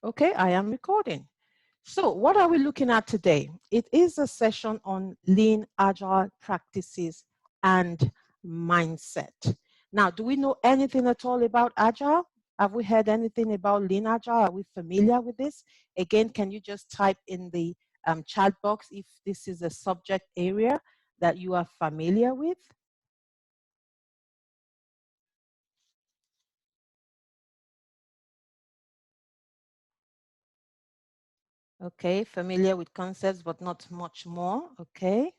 Okay, I am recording. So what are we looking at today? It is a session on lean agile practices and mindset. Now, do we know anything at all about agile? Have we heard anything about lean agile? Are we familiar with this? Again, can you just type in the chat box if this is a subject area that you are familiar with? Okay, familiar with concepts, but not much more. Okay.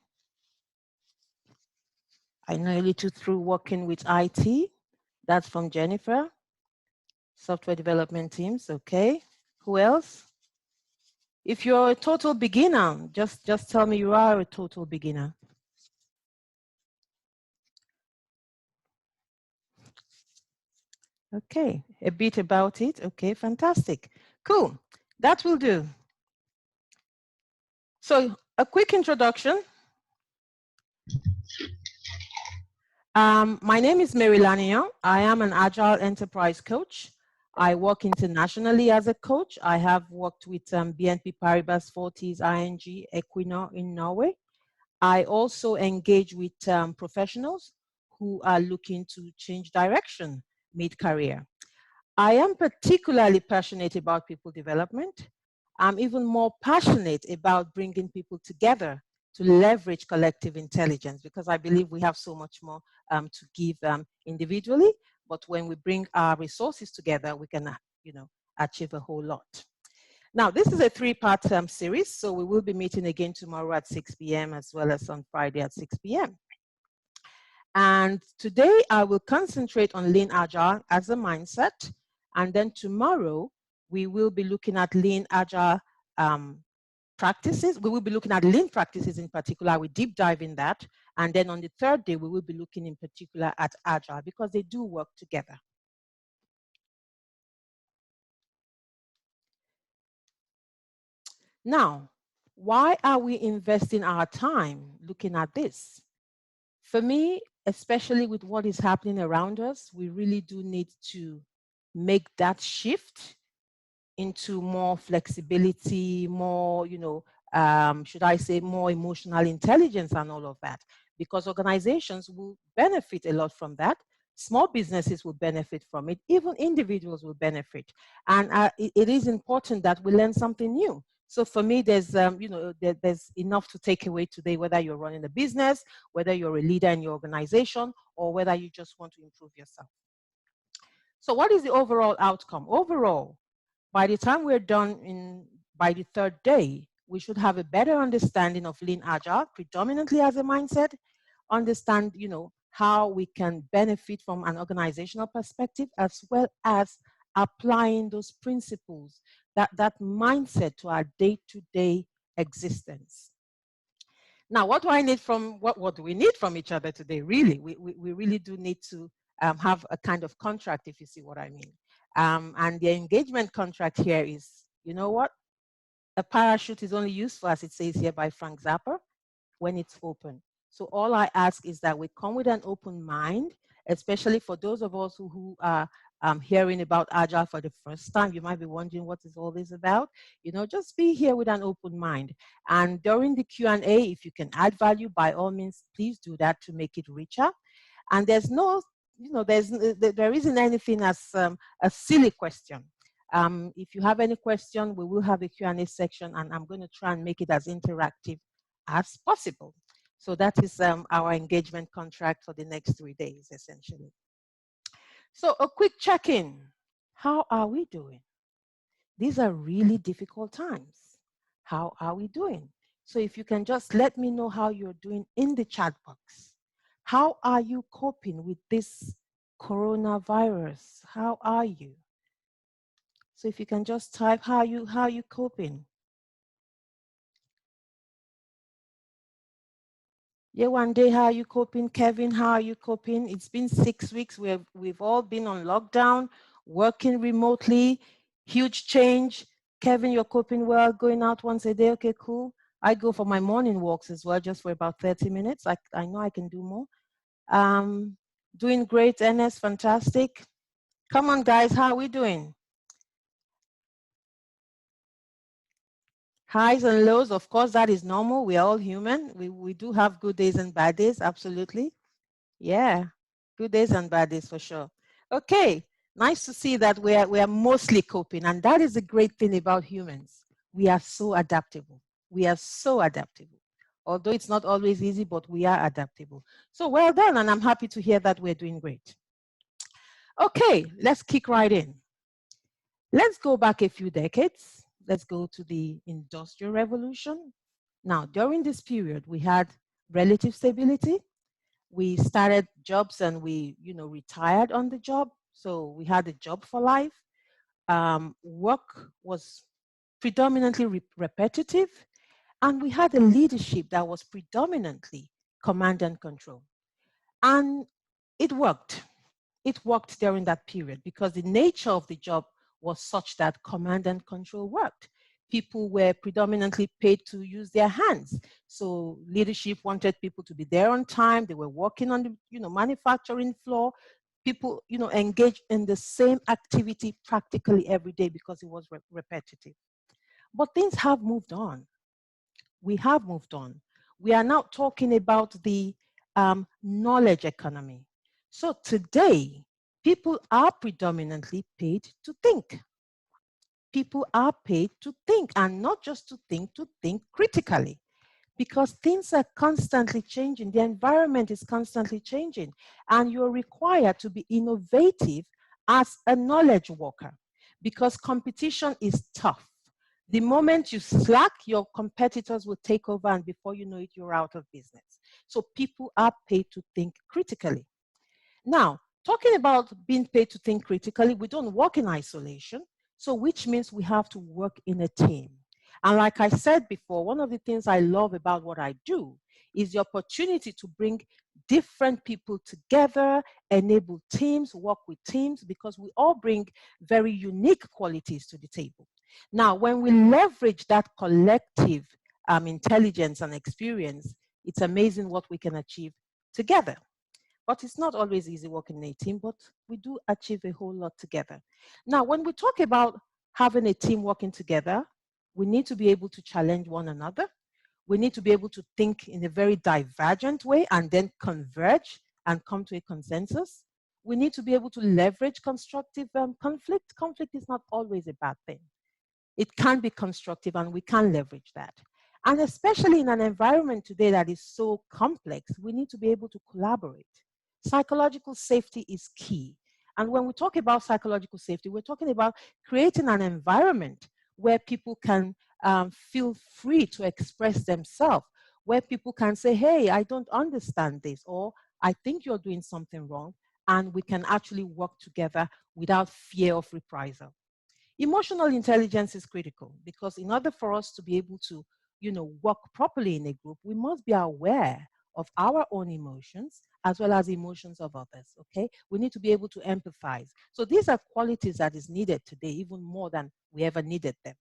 I know a little through working with IT. That's from Jennifer. Software development teams. Okay. Who else? If you're a total beginner, just tell me you are a total beginner. Okay. A bit about it. Okay. Fantastic. Cool. That will do. So a quick introduction. My name is Mary Lanion. I am an Agile Enterprise Coach. I work internationally as a coach. I have worked with BNP Paribas, Fortis, ING, Equinor in Norway. I also engage with professionals who are looking to change direction mid-career. I am particularly passionate about people development. I'm even more passionate about bringing people together to leverage collective intelligence because I believe we have so much more to give individually, but when we bring our resources together, we can, achieve a whole lot. Now, this is a three-part series, so we will be meeting again tomorrow at 6 p.m. as well as on Friday at 6 p.m. And today I will concentrate on Lean Agile as a mindset. And then tomorrow we will be looking at Lean Agile practices. We will be looking at Lean practices in particular. We deep dive in that. And then on the third day, we will be looking in particular at Agile because they do work together. Now, why are we investing our time looking at this? For me, especially with what is happening around us, we really do need to make that shift into more flexibility, more, should I say, more emotional intelligence and all of that, because organizations will benefit a lot from that. Small businesses will benefit from it. Even individuals will benefit. And it is important that we learn something new. So for me, there's, there's enough to take away today, whether you're running a business, whether you're a leader in your organization, or whether you just want to improve yourself. So what is the overall outcome? Overall, by the time we're done by the third day, we should have a better understanding of Lean Agile, predominantly as a mindset, understand, how we can benefit from an organizational perspective, as well as applying those principles, that mindset to our day-to-day existence. Now, what do I need from, what do we need from each other today? Really, we really do need to have a kind of contract, if you see what I mean. And the engagement contract here is, you know what? A parachute is only useful, as it says here by Frank Zappa, when it's open. So all I ask is that we come with an open mind, especially for those of us who are hearing about Agile for the first time. You might be wondering, what is all this about? Just be here with an open mind. And during the Q&A, if you can add value, by all means, please do that to make it richer. And there's no, there isn't anything as a silly question. If you have any question, we will have a Q&A section, and I'm going to try and make it as interactive as possible. So that is our engagement contract for the next 3 days, essentially. So a quick check-in. How are we doing? These are really difficult times. How are we doing? So if you can just let me know how you're doing in the chat box. How are you coping with this coronavirus? How are you? So if you can just type how are you coping? Yeah, one day, how are you coping? Kevin, how are you coping? It's been 6 weeks. We've all been on lockdown, working remotely, huge change. Kevin, you're coping well, going out once a day. Okay, cool. I go for my morning walks as well, just for about 30 minutes. I know I can do more. Doing great, Ernest, fantastic. Come on, guys, how are we doing? Highs and lows, of course, that is normal. We're all human. We do have good days and bad days, absolutely. Yeah, good days and bad days for sure. Okay, nice to see that we are mostly coping, and that is the great thing about humans. We are so adaptable. We are so adaptable. Although it's not always easy, but we are adaptable. So well done, and I'm happy to hear that we're doing great. Okay, let's kick right in. Let's go back a few decades. Let's go to the Industrial Revolution. Now, during this period, we had relative stability. We started jobs and we, retired on the job. So we had a job for life. Work was predominantly repetitive, and we had a leadership that was predominantly command and control. And it worked. It worked during that period because the nature of the job was such that command and control worked. People were predominantly paid to use their hands. So leadership wanted people to be there on time. They were working on the, manufacturing floor. People, engaged in the same activity practically every day because it was repetitive. But things have moved on. We have moved on. We are now talking about the knowledge economy. So today, people are predominantly paid to think. People are paid to think, and not just to think critically, because things are constantly changing. The environment is constantly changing, and you're required to be innovative as a knowledge worker because competition is tough. The moment you slack, your competitors will take over, and before you know it, you're out of business. So people are paid to think critically. Now, talking about being paid to think critically, we don't work in isolation, so which means we have to work in a team. And like I said before, one of the things I love about what I do is the opportunity to bring different people together, enable teams, work with teams, because we all bring very unique qualities to the table. Now, when we leverage that collective intelligence and experience, it's amazing what we can achieve together. But it's not always easy working in a team, but we do achieve a whole lot together. Now, when we talk about having a team working together, we need to be able to challenge one another. We need to be able to think in a very divergent way and then converge and come to a consensus. We need to be able to leverage constructive conflict. Conflict is not always a bad thing. It can be constructive, and we can leverage that. And especially in an environment today that is so complex, we need to be able to collaborate. Psychological safety is key. And when we talk about psychological safety, we're talking about creating an environment where people can feel free to express themselves, where people can say, hey, I don't understand this, or I think you're doing something wrong, and we can actually work together without fear of reprisal. Emotional intelligence is critical because in order for us to be able to, work properly in a group, we must be aware of our own emotions as well as emotions of others, okay? We need to be able to empathize. So these are qualities that is needed today, even more than we ever needed them.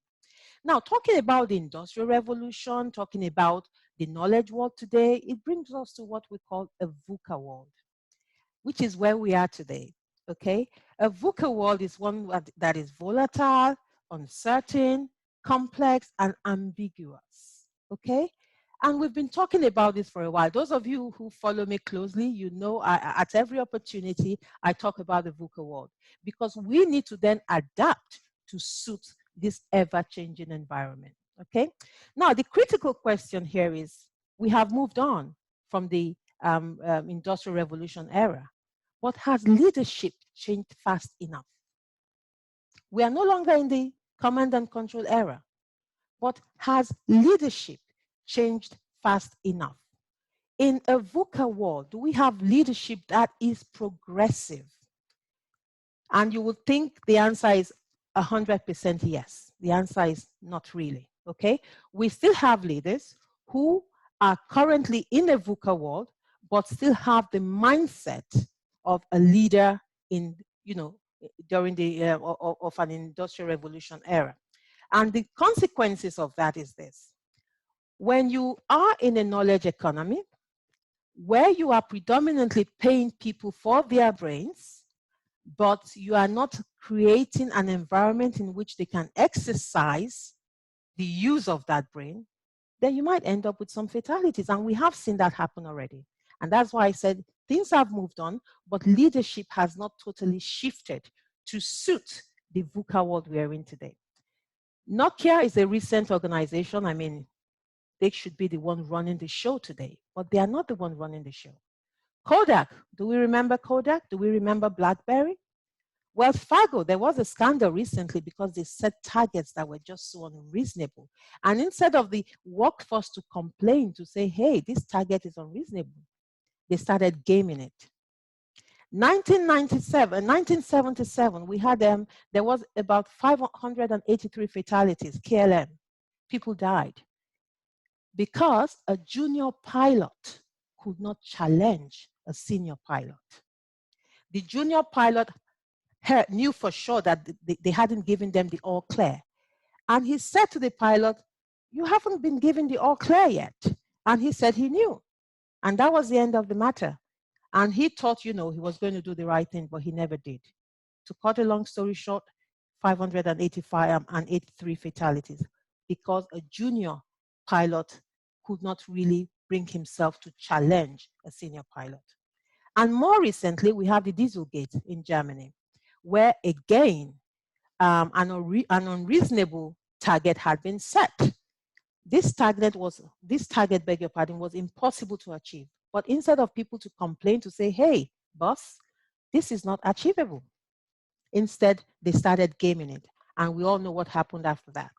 Now, talking about the Industrial Revolution, talking about the knowledge world today, it brings us to what we call a VUCA world, which is where we are today. Okay, a VUCA world is one that is volatile, uncertain, complex, and ambiguous. Okay, and we've been talking about this for a while. Those of you who follow me closely, you know at every opportunity I talk about the VUCA world because we need to then adapt to suit this ever-changing environment. Okay, now the critical question here is we have moved on from the Industrial Revolution era. But has leadership changed fast enough? We are no longer in the command and control era, but has leadership changed fast enough? In a VUCA world, do we have leadership that is progressive? And you would think the answer is 100% yes. The answer is not really, okay? We still have leaders who are currently in a VUCA world, but still have the mindset of a leader in, during the, of an industrial revolution era. And the consequences of that is this. When you are in a knowledge economy, where you are predominantly paying people for their brains, but you are not creating an environment in which they can exercise the use of that brain, then you might end up with some fatalities. And we have seen that happen already. And that's why I said things have moved on, but leadership has not totally shifted to suit the VUCA world we are in today. Nokia is a recent organization. I mean, they should be the one running the show today, but they are not the one running the show. Kodak, do we remember Kodak? Do we remember BlackBerry? Wells Fargo, there was a scandal recently because they set targets that were just so unreasonable. And instead of the workforce to complain, to say, hey, this target is unreasonable, they started gaming it. 1977, we had there was about 583 fatalities, KLM. People died because a junior pilot could not challenge a senior pilot. The junior pilot knew for sure that they hadn't given them the all clear. And he said to the pilot, you haven't been given the all clear yet. And he said he knew. And that was the end of the matter. And he thought, he was going to do the right thing, but he never did. To cut a long story short, 585 and 83 fatalities because a junior pilot could not really bring himself to challenge a senior pilot. And more recently, we have the Dieselgate in Germany, where again, an unreasonable target had been set. This target, was impossible to achieve. But instead of people to complain, to say, hey, boss, this is not achievable. Instead, they started gaming it. And we all know what happened after that.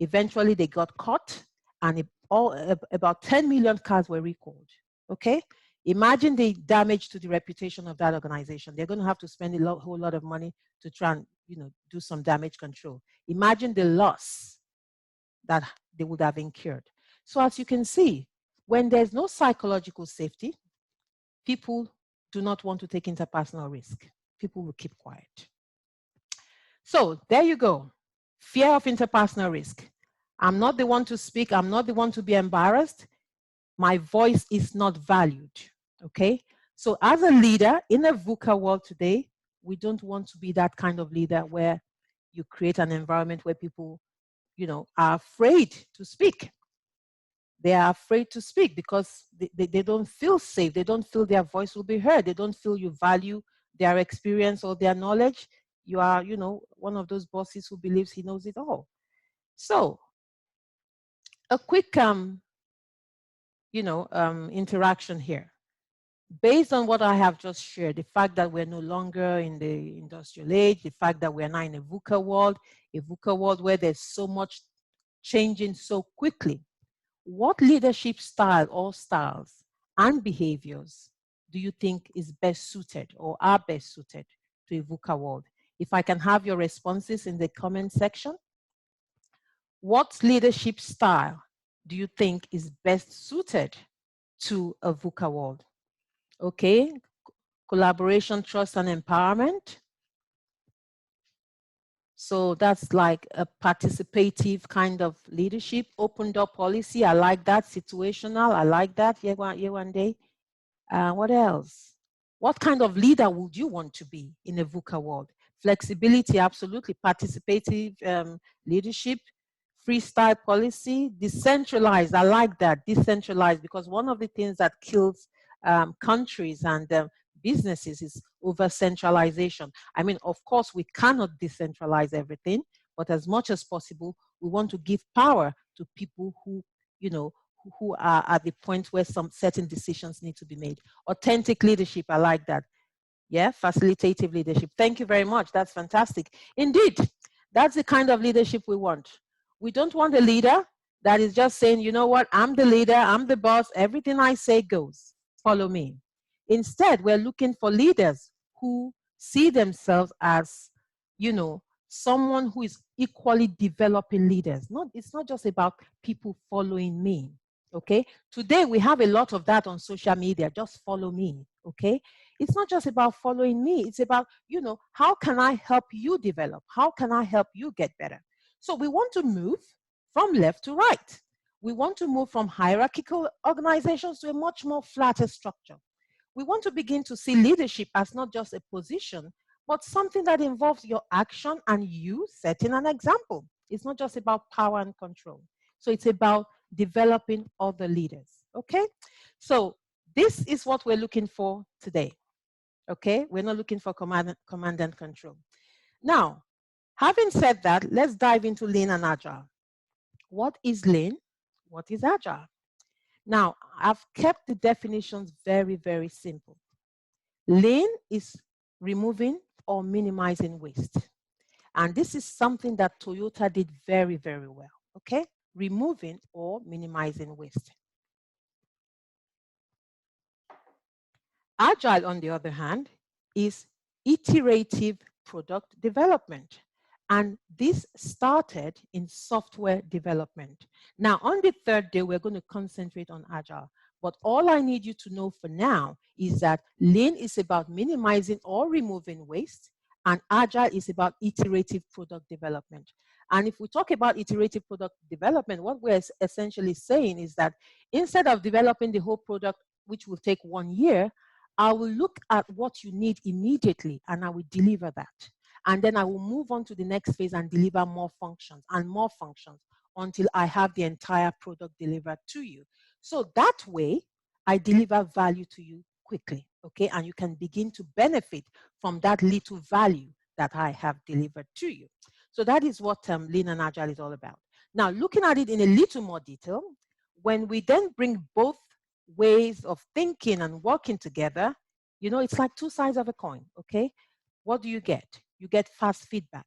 Eventually, they got caught, and about 10 million cars were recalled. Okay? Imagine the damage to the reputation of that organization. They're going to have to spend a whole lot of money to try and do some damage control. Imagine the loss that they would have incurred. So as you can see, when there's no psychological safety, people do not want to take interpersonal risk. People will keep quiet. So there you go. Fear of interpersonal risk. I'm not the one to speak. I'm not the one to be embarrassed. My voice is not valued. Okay? So as a leader in a VUCA world today, we don't want to be that kind of leader where you create an environment where people, are afraid to speak. They are afraid to speak because they don't feel safe. They don't feel their voice will be heard. They don't feel you value their experience or their knowledge. You are, one of those bosses who believes he knows it all. So a quick, interaction here. Based on what I have just shared, the fact that we're no longer in the industrial age, the fact that we're now in a VUCA world where there's so much changing so quickly, what leadership style or styles and behaviors do you think is best suited or are best suited to a VUCA world? If I can have your responses in the comment section. What leadership style do you think is best suited to a VUCA world? Okay, collaboration, trust, and empowerment. So that's like a participative kind of leadership, open door policy. I like that. Situational, I like that. Yeah, one day. What else? What kind of leader would you want to be in a VUCA world? Flexibility, absolutely. Participative leadership, freestyle policy, decentralized. I like that, decentralized, because one of the things that kills countries and businesses is over centralization. I mean, of course, we cannot decentralize everything, but as much as possible, we want to give power to people who, who are at the point where some certain decisions need to be made. Authentic leadership, I like that. Yeah, facilitative leadership. Thank you very much. That's fantastic. Indeed, that's the kind of leadership we want. We don't want a leader that is just saying, you know what, I'm the leader, I'm the boss, everything I say goes, follow me. Instead, we're looking for leaders who see themselves as, someone who is equally developing leaders. It's not just about people following me, okay? Today, we have a lot of that on social media, just follow me, okay? It's not just about following me. It's about, how can I help you develop? How can I help you get better? So we want to move from left to right. We want to move from hierarchical organizations to a much more flatter structure. We want to begin to see leadership as not just a position, but something that involves your action and you setting an example. It's not just about power and control. So it's about developing other leaders. Okay? So this is what we're looking for today. Okay? We're not looking for command and control. Now, having said that, let's dive into lean and agile. What is lean? What is agile? Now, I've kept the definitions very, very simple. Lean is removing or minimizing waste. And this is something that Toyota did very, very well. Okay? Removing or minimizing waste. Agile, on the other hand, is iterative product development. And this started in software development. Now, on the third day, we're going to concentrate on Agile. But all I need you to know for now is that Lean is about minimizing or removing waste, and Agile is about iterative product development. And if we talk about iterative product development, what we're essentially saying is that instead of developing the whole product, which will take 1 year, I will look at what you need immediately and I will deliver that. And then I will move on to the next phase and deliver more functions until I have the entire product delivered to you. So that way, I deliver value to you quickly, okay? And you can begin to benefit from that little value that I have delivered to you. So that is what Lean and Agile is all about. Now, looking at it in a little more detail, when we then bring both ways of thinking and working together, you know, it's like two sides of a coin, okay? What do you get? You get fast feedback.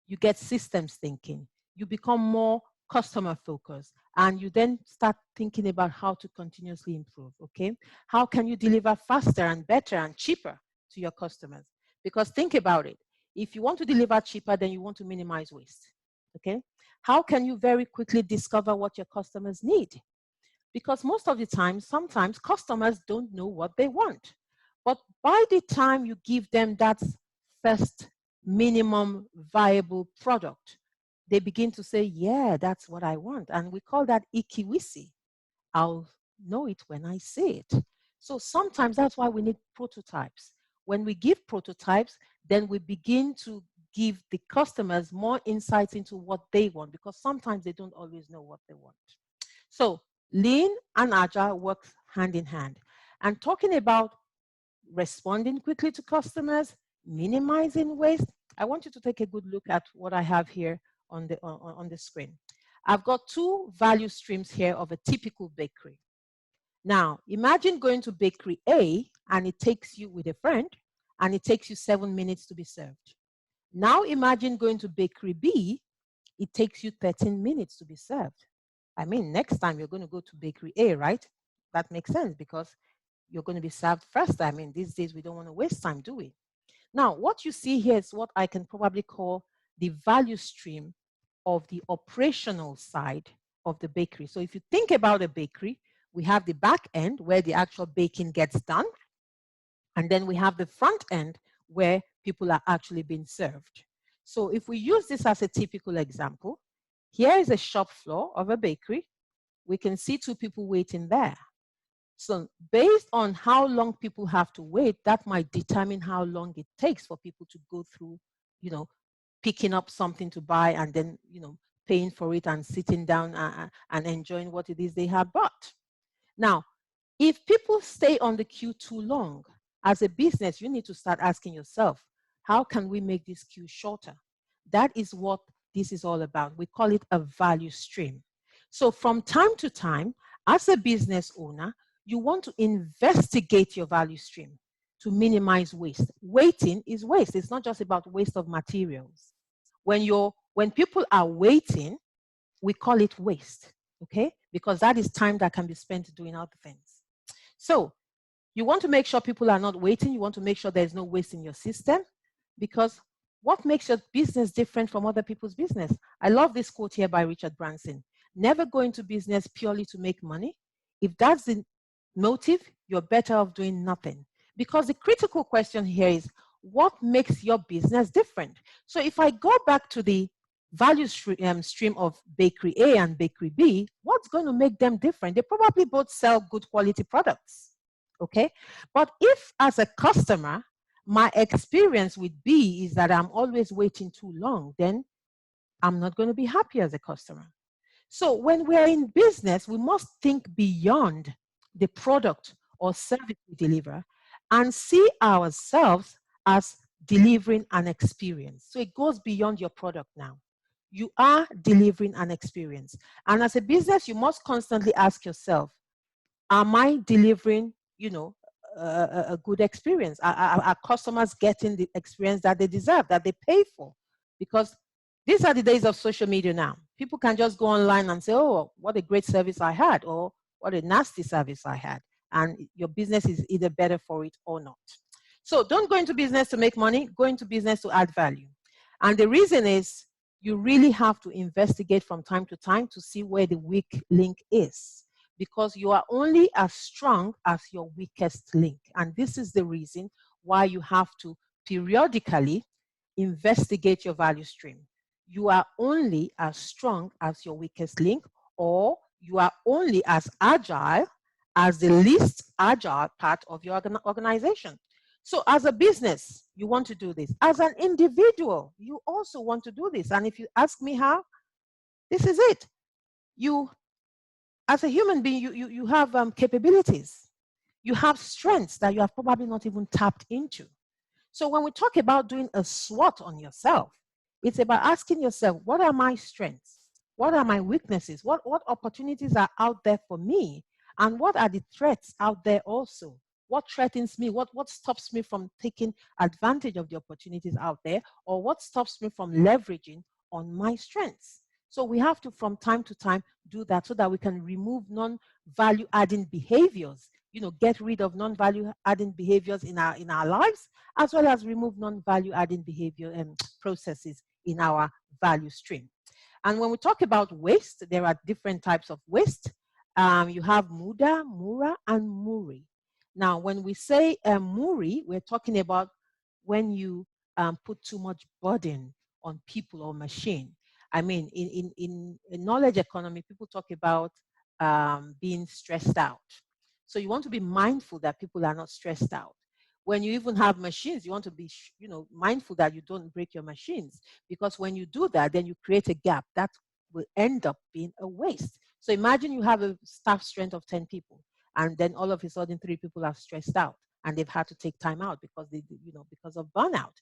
You get systems thinking. You become more customer focused, and you then start thinking about how to continuously improve, okay? How can you deliver faster and better and cheaper to your customers? Because think about it. If you want to deliver cheaper, then you want to minimize waste, okay? How can you very quickly discover what your customers need? Because most of the time, sometimes customers don't know what they want. But by the time you give them that first minimum viable product, they begin to say, yeah, that's what I want. And we call that ikiwisi. I'll know it when I see it. So sometimes that's why we need prototypes. When we give prototypes, then we begin to give the customers more insights into what they want, because sometimes they don't always know what they want. So Lean and Agile work hand in hand. And talking about responding quickly to customers, minimizing waste, I want you to take a good look at what I have here on the screen. I've got two value streams here of a typical bakery. Now, imagine going to bakery A and it takes you with a friend and it takes you 7 minutes to be served. Now imagine going to bakery B, it takes you 13 minutes to be served. I mean, next time you're going to go to bakery A, right? That makes sense because you're going to be served first. I mean, these days we don't want to waste time, do we? Now, what you see here is what I can probably call the value stream of the operational side of the bakery. So if you think about a bakery, we have the back end where the actual baking gets done. And then we have the front end where people are actually being served. So if we use this as a typical example, here is a shop floor of a bakery. We can see two people waiting there. So based on how long people have to wait, that might determine how long it takes for people to go through, you know, picking up something to buy and then, you know, paying for it and sitting down and enjoying what it is they have bought. Now, if people stay on the queue too long, as a business, you need to start asking yourself, how can we make this queue shorter? That is what this is all about. We call it a value stream. So from time to time, as a business owner, you want to investigate your value stream to minimize waste. Waiting is waste. It's not just about waste of materials. When people are waiting, we call it waste, okay? Because that is time that can be spent doing other things. So you want to make sure people are not waiting. You want to make sure there's no waste in your system, because what makes your business different from other people's business? I love this quote here by Richard Branson. Never go into business purely to make money. If that's the motive, you're better off doing nothing. Because the critical question here is, what makes your business different? So if I go back to the value stream of bakery A and bakery B, what's going to make them different? They probably both sell good quality products. Okay, but if as a customer, my experience with B is that I'm always waiting too long, then I'm not going to be happy as a customer. So when we're in business, we must think beyond the product or service we deliver and see ourselves as delivering an experience. So it goes beyond your product now. You are delivering an experience. And as a business, you must constantly ask yourself, am I delivering, a good experience? Are customers getting the experience that they deserve, that they pay for? Because these are the days of social media now. People can just go online and say, oh, what a great service I had, or what a nasty service I had. And your business is either better for it or not. So don't go into business to make money, go into business to add value. And the reason is you really have to investigate from time to time to see where the weak link is, because you are only as strong as your weakest link. And this is the reason why you have to periodically investigate your value stream. You are only as strong as your weakest link, or you are only as agile as the least agile part of your organization. So as a business, you want to do this. As an individual, you also want to do this. And if you ask me how, this is it. You, as a human being, you have capabilities. You have strengths that you have probably not even tapped into. So when we talk about doing a SWOT on yourself, it's about asking yourself, what are my strengths? What are my weaknesses? What opportunities are out there for me? And what are the threats out there also? What threatens me? What stops me from taking advantage of the opportunities out there? Or what stops me from leveraging on my strengths? So we have to, from time to time, do that so that we can remove non-value adding behaviors, get rid of non-value adding behaviors in our lives, as well as remove non-value adding behavior and processes in our value stream. And when we talk about waste, there are different types of waste. You have Muda, Mura, and Muri. Now, when we say Muri, we're talking about when you put too much burden on people or machine. I mean, in knowledge economy, people talk about being stressed out. So you want to be mindful that people are not stressed out. When you even have machines, you want to be, mindful that you don't break your machines, because when you do that, then you create a gap that will end up being a waste. So imagine you have a staff strength of 10 people, and then all of a sudden 3 people are stressed out and they've had to take time out because because of burnout.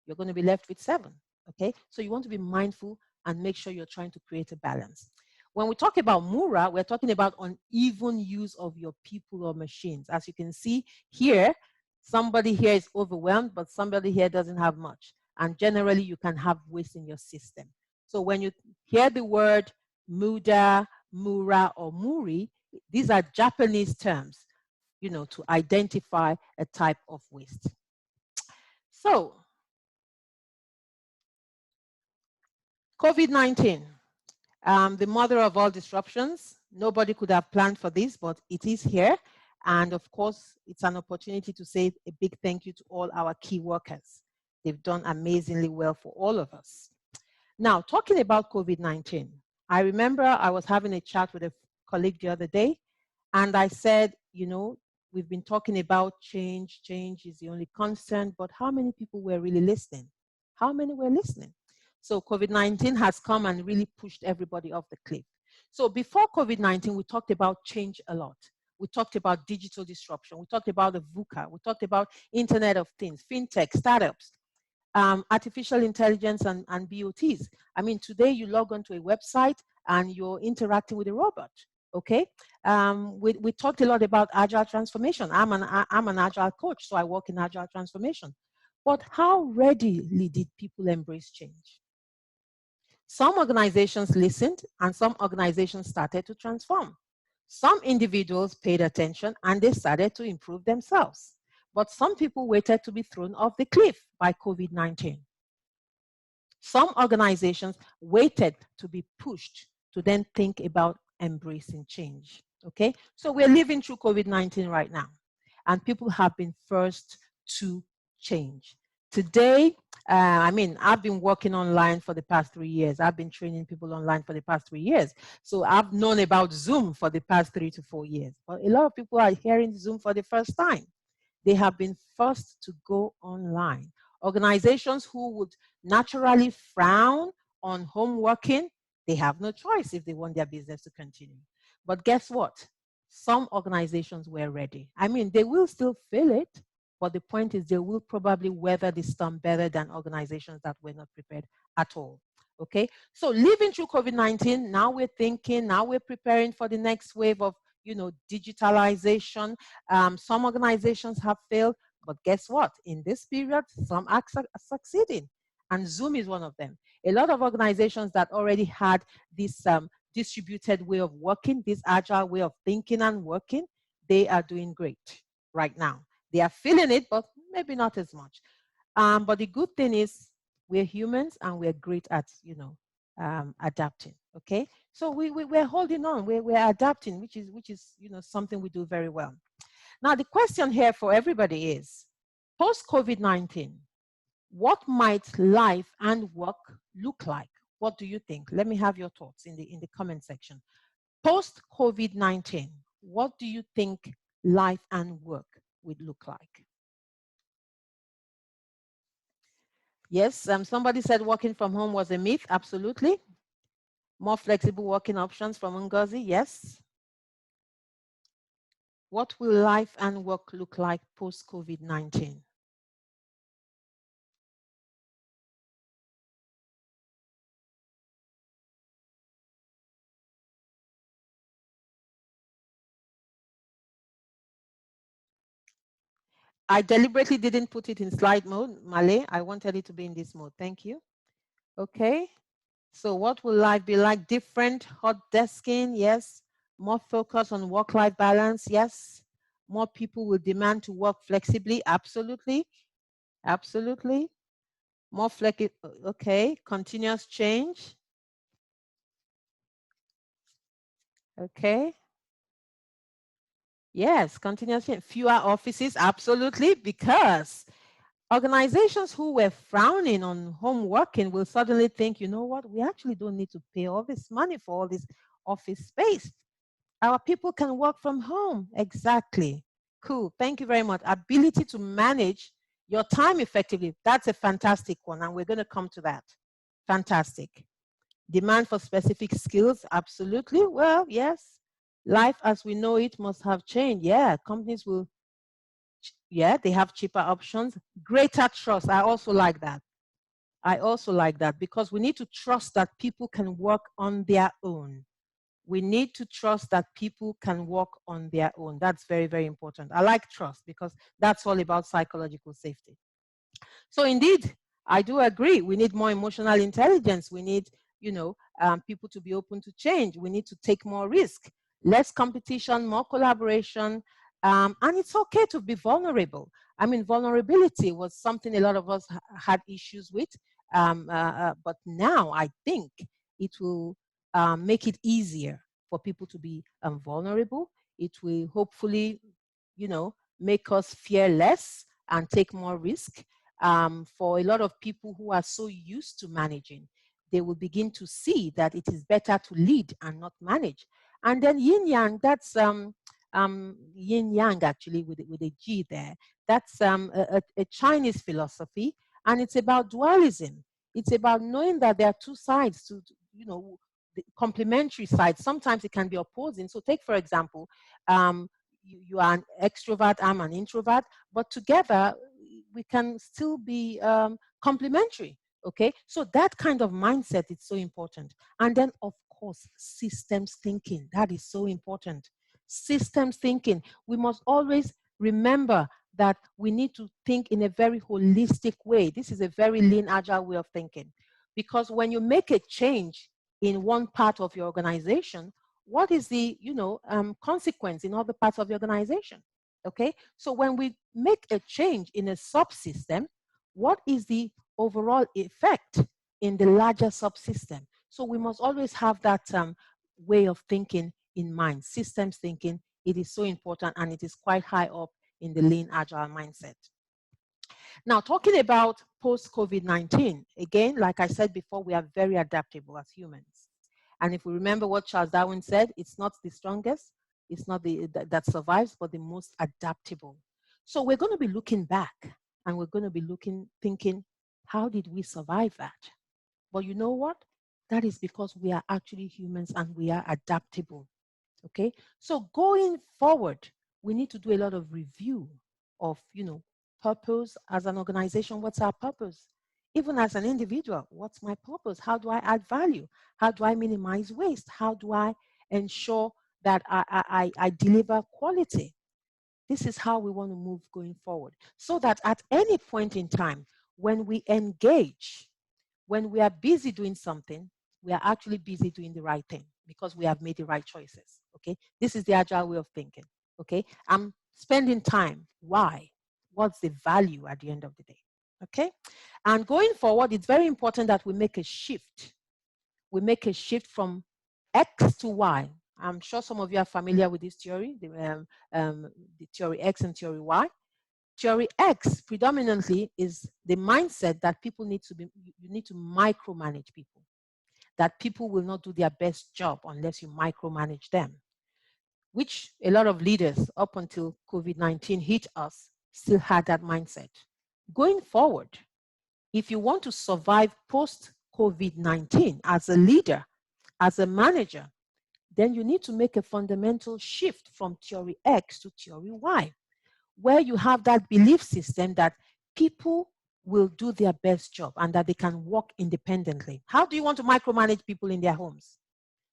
You're going to be left with 7. Okay, so you want to be mindful and make sure you're trying to create a balance. When we talk about Mura, we're talking about uneven use of your people or machines. As you can see here, somebody here is overwhelmed, but somebody here doesn't have much. And generally, you can have waste in your system. So when you hear the word Muda, Mura, or Muri, these are Japanese terms, to identify a type of waste. So, COVID-19. The mother of all disruptions. Nobody could have planned for this, but it is here. And of course, it's an opportunity to say a big thank you to all our key workers. They've done amazingly well for all of us. Now, talking about COVID-19, I remember I was having a chat with a colleague the other day, and I said, we've been talking about change. Change is the only constant, but how many people were really listening? How many were listening? So COVID-19 has come and really pushed everybody off the cliff. So before COVID-19, we talked about change a lot. We talked about digital disruption. We talked about the VUCA. We talked about Internet of Things, fintech, startups, artificial intelligence, and BOTs. I mean, today you log onto a website and you're interacting with a robot. Okay, we talked a lot about agile transformation. I'm an agile coach, so I work in agile transformation. But how readily did people embrace change? Some organizations listened and some organizations started to transform. Some individuals paid attention and they started to improve themselves. But some people waited to be thrown off the cliff by COVID-19. Some organizations waited to be pushed to then think about embracing change. Okay, so we're living through COVID-19 right now, and people have been first to change. Today, I've been working online for the past 3 years. I've been training people online for the past 3 years. So I've known about Zoom for the past 3 to 4 years. But a lot of people are hearing Zoom for the first time. They have been forced to go online. Organizations who would naturally frown on home working, they have no choice if they want their business to continue. But guess what? Some organizations were ready. I mean, they will still feel it, but the point is they will probably weather the storm better than organizations that were not prepared at all. Okay, so living through COVID-19, now we're thinking, now we're preparing for the next wave of, digitalization. Some organizations have failed, but guess what? In this period, some are succeeding, and Zoom is one of them. A lot of organizations that already had this distributed way of working, this agile way of thinking and working, they are doing great right now. They are feeling it, but maybe not as much. But the good thing is we're humans and we're great at, adapting. Okay. So we're holding on, we're adapting, which is, something we do very well. Now, the question here for everybody is, post-COVID-19, what might life and work look like? What do you think? Let me have your thoughts in the comment section. Post-COVID-19, what do you think life and work would look like? Yes, somebody said working from home was a myth. Absolutely. More flexible working options from Ngozi. Yes. What will life and work look like post-COVID-19? I deliberately didn't put it in slide mode, Malay. I wanted it to be in this mode. Thank you. Okay. So what will life be like? Different, hot desking, yes. More focus on work-life balance, yes. More people will demand to work flexibly, absolutely. Absolutely. More okay. Continuous change. Okay. Yes, continuous change. Fewer offices, absolutely, because organizations who were frowning on home working will suddenly think, you know what, we actually don't need to pay all this money for all this office space. Our people can work from home. Exactly. Cool. Thank you very much. Ability to manage your time effectively. That's a fantastic one. And we're going to come to that. Fantastic. Demand for specific skills. Absolutely. Well, yes. Life as we know it must have changed. Yeah. Companies will, yeah, they have cheaper options. Greater trust. I also like that. I also like that because we need to trust that people can work on their own. We need to trust that people can work on their own. That's very, very important. I like trust because that's all about psychological safety. So indeed, I do agree. We need more emotional intelligence. We need, people to be open to change. We need to take more risk, less competition, more collaboration. And it's okay to be vulnerable. I mean, vulnerability was something a lot of us had issues with. But now I think it will make it easier for people to be vulnerable. It will hopefully, make us fear less and take more risk. For a lot of people who are so used to managing, they will begin to see that it is better to lead and not manage. And then yin yang, that's yin yang actually with a G there. That's a Chinese philosophy, and it's about dualism. It's about knowing that there are two sides to the complementary sides. Sometimes it can be opposing. So take, for example, you are an extrovert, I'm an introvert, but together we can still be complementary. Okay, so that kind of mindset is so important. And then, of course, systems thinking. That is so important. Systems thinking. We must always remember that we need to think in a very holistic way. This is a very lean, agile way of thinking. Because when you make a change in one part of your organization, what is the consequence in other parts of the organization? Okay, so when we make a change in a subsystem, what is the overall effect in the larger subsystem? So we must always have that way of thinking in mind. Systems thinking, it is so important, and it is quite high up in the lean agile mindset. Now, talking about post-COVID-19, again, like I said before, we are very adaptable as humans. And if we remember what Charles Darwin said, it's not the strongest, it's not that survives, but the most adaptable. So we're going to be looking back, and we're going to be thinking, how did we survive that? But you know what? That is because we are actually humans and we are adaptable. Okay. So going forward, we need to do a lot of review of, purpose as an organization. What's our purpose? Even as an individual, what's my purpose? How do I add value? How do I minimize waste? How do I ensure that I deliver quality? This is how we want to move going forward. So that at any point in time, when we engage, when we are busy doing something, we are actually busy doing the right thing because we have made the right choices. Okay. This is the agile way of thinking. Okay. I'm spending time. Why? What's the value at the end of the day? Okay. And going forward, it's very important that we make a shift. We make a shift from X to Y. I'm sure some of you are familiar with this theory, the theory X and theory Y. Theory X predominantly is the mindset that people need to be, you need to micromanage people, that people will not do their best job unless you micromanage them, which a lot of leaders up until COVID-19 hit us still had that mindset. Going forward, if you want to survive post COVID-19 as a leader, as a manager, then you need to make a fundamental shift from theory X to theory Y, where you have that belief system that people will do their best job and that they can work independently. How do you want to micromanage people in their homes?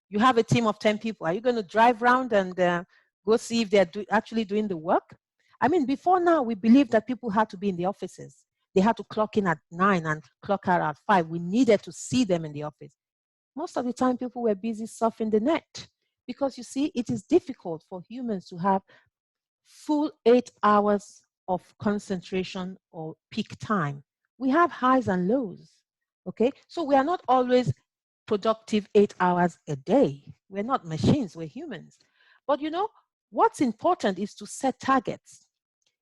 You have a team of 10 people. Are you going to drive around and go see if they're actually doing the work? I mean, before now, we believed that people had to be in the offices. They had to clock in at 9 and clock out at 5. We needed to see them in the office. Most of the time, people were busy surfing the net because you see, it is difficult for humans to have full 8 hours of concentration or peak time. We have highs and lows. Okay. So we are not always productive 8 hours a day. We're not machines, we're humans. But what's important is to set targets.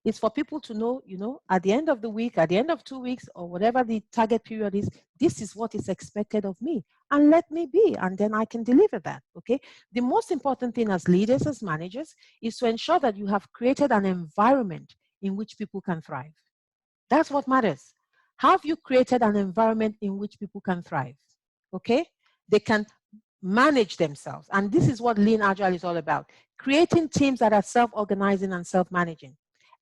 It's for people to know, at the end of the week, at the end of 2 weeks, or whatever the target period is, this is what is expected of me. And let me be, and then I can deliver that. Okay. The most important thing as leaders, as managers, is to ensure that you have created an environment in which people can thrive. That's what matters. Have you created an environment in which people can thrive? Okay. They can manage themselves. And this is what Lean Agile is all about. Creating teams that are self-organizing and self-managing.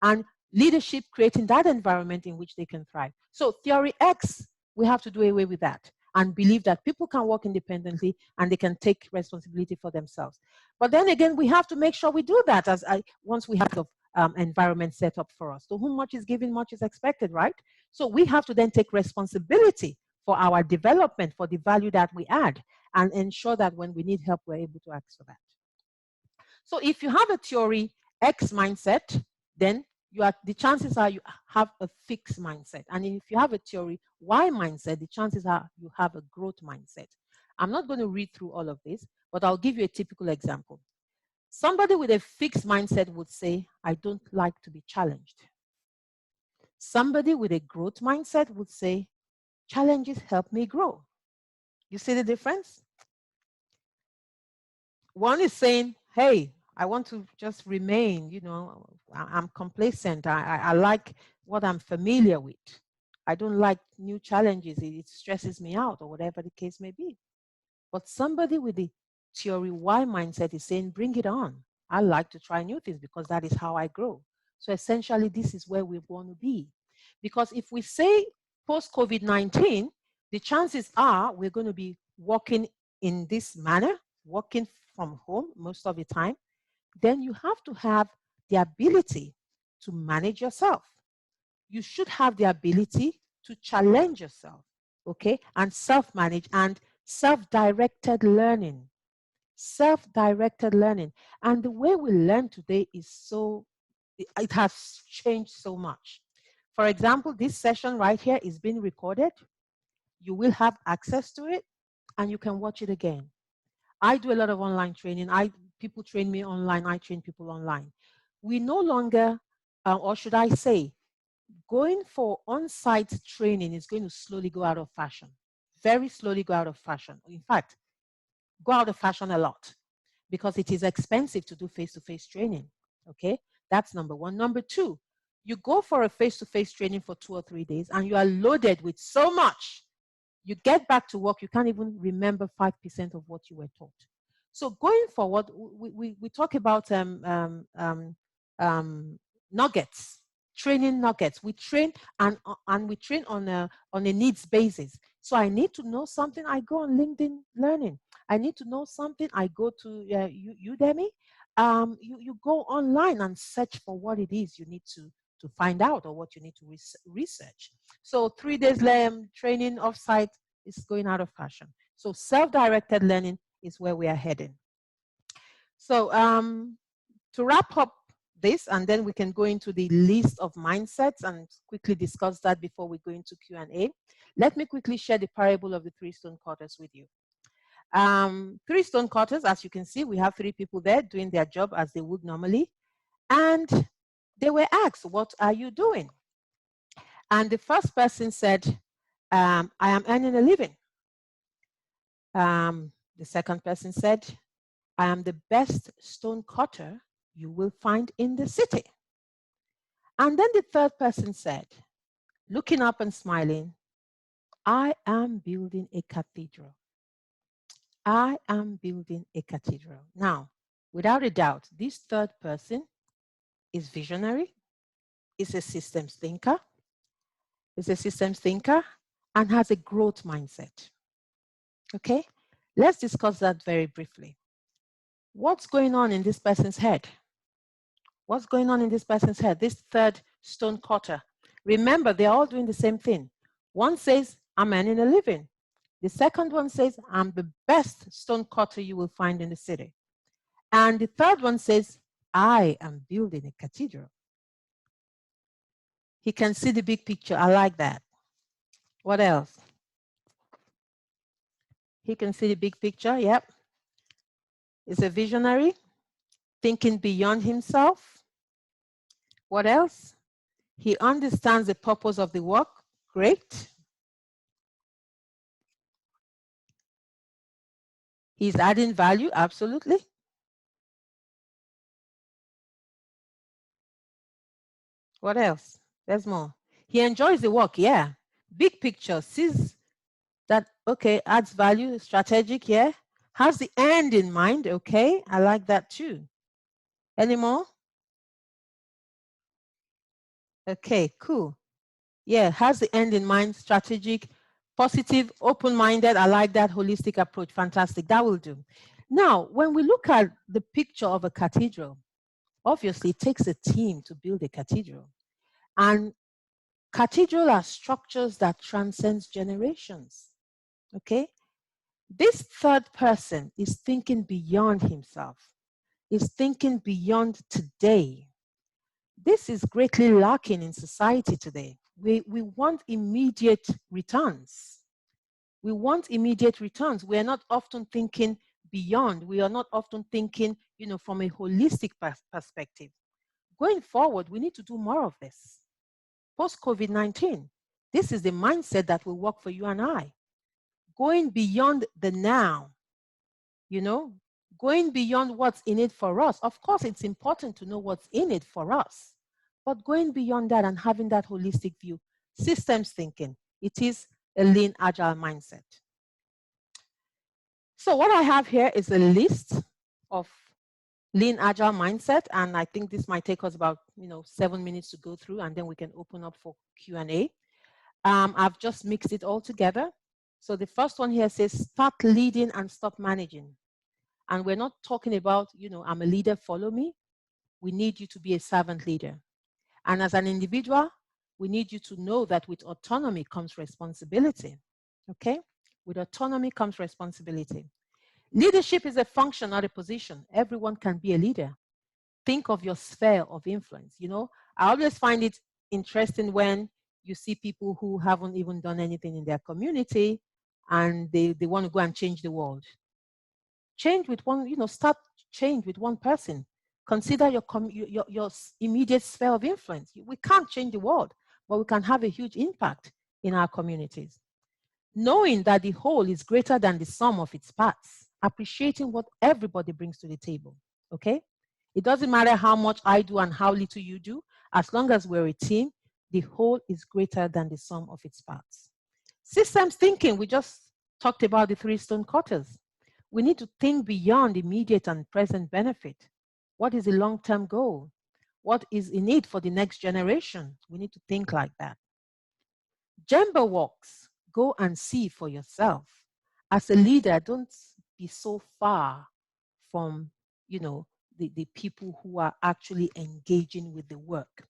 And leadership creating that environment in which they can thrive. So theory X, we have to do away with that and believe that people can work independently and they can take responsibility for themselves. But then again, we have to make sure we do that once we have the environment set up for us. To whom much is given, much is expected, right? So we have to then take responsibility for our development, for the value that we add, and ensure that when we need help, we're able to ask for that. So if you have a theory X mindset, then the chances are you have a fixed mindset. And if you have a theory Y mindset, the chances are you have a growth mindset. I'm not going to read through all of this, but I'll give you a typical example. Somebody with a fixed mindset would say, I don't like to be challenged. Somebody with a growth mindset would say, challenges help me grow. You see the difference? One is saying, hey, I want to just remain, I'm complacent. I like what I'm familiar with. I don't like new challenges. It stresses me out or whatever the case may be. But somebody with the theory Y mindset is saying, bring it on. I like to try new things because that is how I grow. So essentially, this is where we want to be. Because if we say post COVID-19, the chances are we're going to be working in this manner, working from home most of the time. Then you have to have the ability to manage yourself. You should have the ability to challenge yourself, okay, and self-manage and self-directed learning. Self-directed learning. And the way we learn today is it has changed so much. For example, this session right here is being recorded. You will have access to it and you can watch it again. I do a lot of online training. People train me online. I train people online. We no longer, or should I say, going for on-site training is going to slowly go out of fashion. Very slowly go out of fashion. In fact, go out of fashion a lot because it is expensive to do face-to-face training. Okay, that's number one. Number two, you go for a face-to-face training for 2 or 3 days and you are loaded with so much. You get back to work, you can't even remember 5% of what you were taught. So going forward, we talk about nuggets, training nuggets. We train and we train on a needs basis. So I need to know something, I go on LinkedIn Learning. I need to know something, I go to Udemy. You go online and search for what it is you need to find out, or what you need to research. So 3 days training offsite is going out of fashion. So self-directed learning is where we are heading. So to wrap up this, and then we can go into the list of mindsets and quickly discuss that before we go into Q&A. Let me quickly share the parable of the 3 stone cutters with you. 3 stone cutters, as you can see, we have 3 people there doing their job as they would normally. And they were asked, what are you doing? And the first person said, I am earning a living. The second person said, I am the best stone cutter you will find in the city. And then the third person said, looking up and smiling, I am building a cathedral. I am building a cathedral. Now, without a doubt, this third person is visionary, is a systems thinker, and has a growth mindset. Okay, let's discuss that very briefly. What's going on in this person's head? What's going on in this person's head? This third stone cutter. Remember, they're all doing the same thing. One says, I'm earning a living. The second one says, I'm the best stone cutter you will find in the city. And the third one says, I am building a cathedral. He can see the big picture. I like that. What else? He can see the big picture. Yep. He's a visionary, thinking beyond himself. What else? He understands the purpose of the work. Great. He's adding value. Absolutely. What else? There's more. He enjoys the work. Yeah. Big picture. Sees that, okay, adds value, strategic. Yeah. Has the end in mind. Okay. I like that too. Any more? Okay, cool. Yeah, has the end in mind, strategic, positive, open-minded. I like that holistic approach. Fantastic. That will do. Now, when we look at the picture of a cathedral, obviously it takes a team to build a cathedral. And cathedrals are structures that transcend generations. Okay? This third person is thinking beyond himself, is thinking beyond today. This is greatly lacking in society today. We want immediate returns. We want immediate returns. We are not often thinking beyond. We are not often thinking, from a holistic perspective. Going forward, we need to do more of this. Post-COVID-19, this is the mindset that will work for you and I. Going beyond the now, going beyond what's in it for us. Of course, it's important to know what's in it for us, but going beyond that and having that holistic view, systems thinking, it is a lean, agile mindset. So what I have here is a list of lean, agile mindset, and I think this might take us about 7 minutes to go through, and then we can open up for Q&A. I've just mixed it all together. So the first one here says, start leading and stop managing. And we're not talking about, I'm a leader, follow me. We need you to be a servant leader. And as an individual, we need you to know that with autonomy comes responsibility. Okay? With autonomy comes responsibility. Leadership is a function, not a position. Everyone can be a leader. Think of your sphere of influence. I always find it interesting when you see people who haven't even done anything in their community and they want to go and change the world. Change with one, start change with one person. Consider your immediate sphere of influence. We can't change the world, but we can have a huge impact in our communities. Knowing that the whole is greater than the sum of its parts, appreciating what everybody brings to the table, okay? It doesn't matter how much I do and how little you do, as long as we're a team, the whole is greater than the sum of its parts. Systems thinking, we just talked about the three stone cutters. We need to think beyond immediate and present benefit. What is the long-term goal? What is in it for the next generation? We need to think like that. Gemba walks, go and see for yourself. As a leader, don't be so far from, the people who are actually engaging with the work.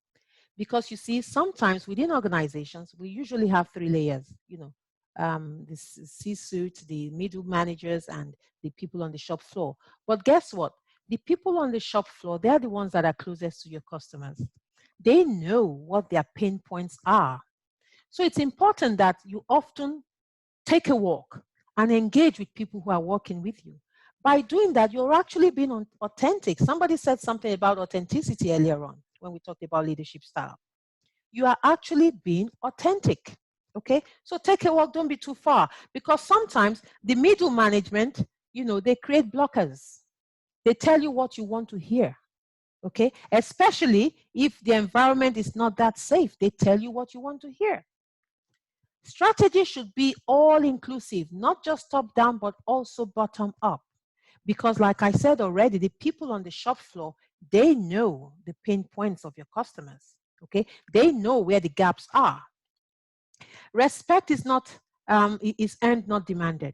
Because you see, sometimes within organizations, we usually have three layers, the C-suite, the middle managers, and the people on the shop floor. But guess what? The people on the shop floor, they're the ones that are closest to your customers. They know what their pain points are. So it's important that you often take a walk and engage with people who are working with you. By doing that, you're actually being authentic. Somebody said something about authenticity earlier on when we talked about leadership style. You are actually being authentic. Okay, so take a walk, don't be too far, because sometimes the middle management, they create blockers. They tell you what you want to hear. Okay, especially if the environment is not that safe, they tell you what you want to hear. Strategy should be all inclusive, not just top down, but also bottom up. Because like I said already, the people on the shop floor, they know the pain points of your customers. Okay, they know where the gaps are. Respect is earned, not demanded.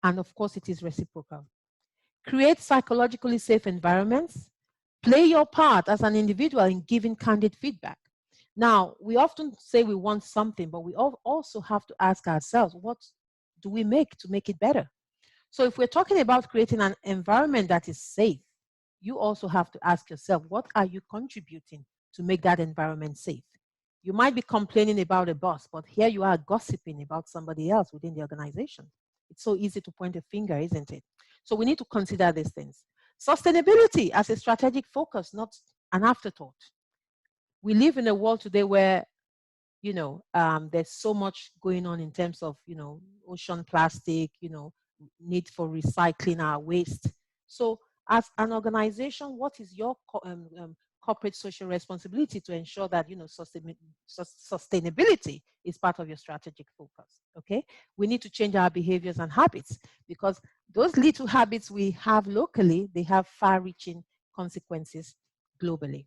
And of course, it is reciprocal. Create psychologically safe environments. Play your part as an individual in giving candid feedback. Now, we often say we want something, but we also have to ask ourselves, what do we make to make it better? So if we're talking about creating an environment that is safe, you also have to ask yourself, what are you contributing to make that environment safe? You might be complaining about a boss, but here you are gossiping about somebody else within the organization. It's so easy to point a finger, isn't it? So we need to consider these things. Sustainability as a strategic focus, not an afterthought. We live in a world today where, there's so much going on in terms of, ocean plastic, need for recycling our waste. So as an organization, what is your corporate social responsibility to ensure that, sustainability is part of your strategic focus? Okay, we need to change our behaviors and habits, because those little habits we have locally, they have far-reaching consequences globally.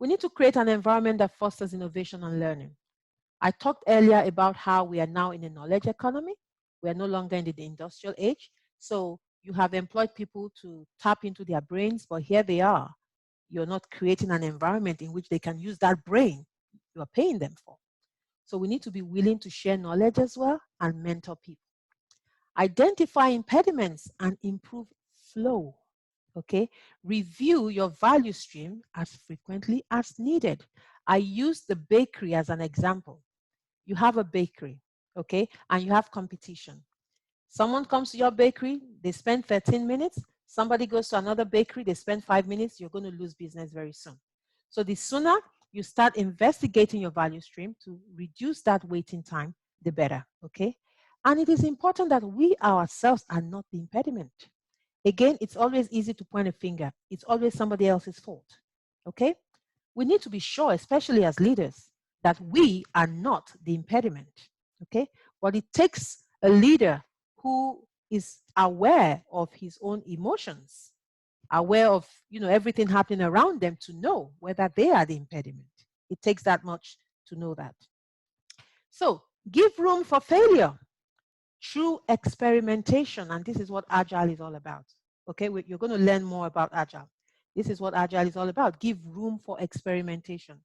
We need to create an environment that fosters innovation and learning. I talked earlier about how we are now in a knowledge economy. We are no longer in the industrial age. So you have employed people to tap into their brains, but here they are. You're not creating an environment in which they can use that brain you are paying them for. So we need to be willing to share knowledge as well and mentor people. Identify impediments and improve flow. Okay, review your value stream as frequently as needed. I use the bakery as an example. You have a bakery, okay, and you have competition. Someone comes to your bakery, they spend 13 minutes. Somebody goes to another bakery, they spend 5 minutes. You're going to lose business very soon. So the sooner you start investigating your value stream to reduce that waiting time, the better, okay? And it is important that we ourselves are not the impediment. Again, it's always easy to point a finger. It's always somebody else's fault, okay? We need to be sure, especially as leaders, that we are not the impediment, okay? But it takes a leader who is aware of his own emotions, aware of, everything happening around them, to know whether they are the impediment. It takes that much to know that. So give room for failure through experimentation. And this is what Agile is all about. Okay, you're going to learn more about Agile. This is what Agile is all about. Give room for experimentation.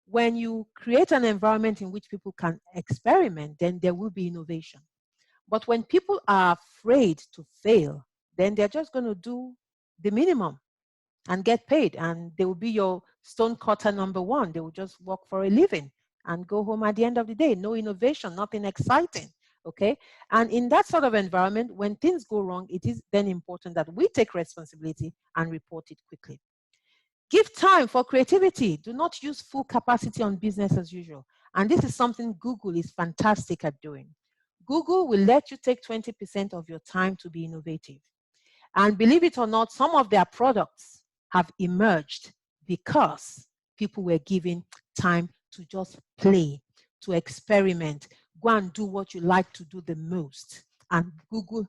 When you create an environment in which people can experiment, then there will be innovation. But when people are afraid to fail, then they're just going to do the minimum and get paid. And they will be your stone cutter number one. They will just work for a living and go home at the end of the day. No innovation, nothing exciting. Okay. And in that sort of environment, when things go wrong, it is then important that we take responsibility and report it quickly. Give time for creativity. Do not use full capacity on business as usual. And this is something Google is fantastic at doing. Google will let you take 20% of your time to be innovative. And believe it or not, some of their products have emerged because people were given time to just play, to experiment, go and do what you like to do the most. And Google,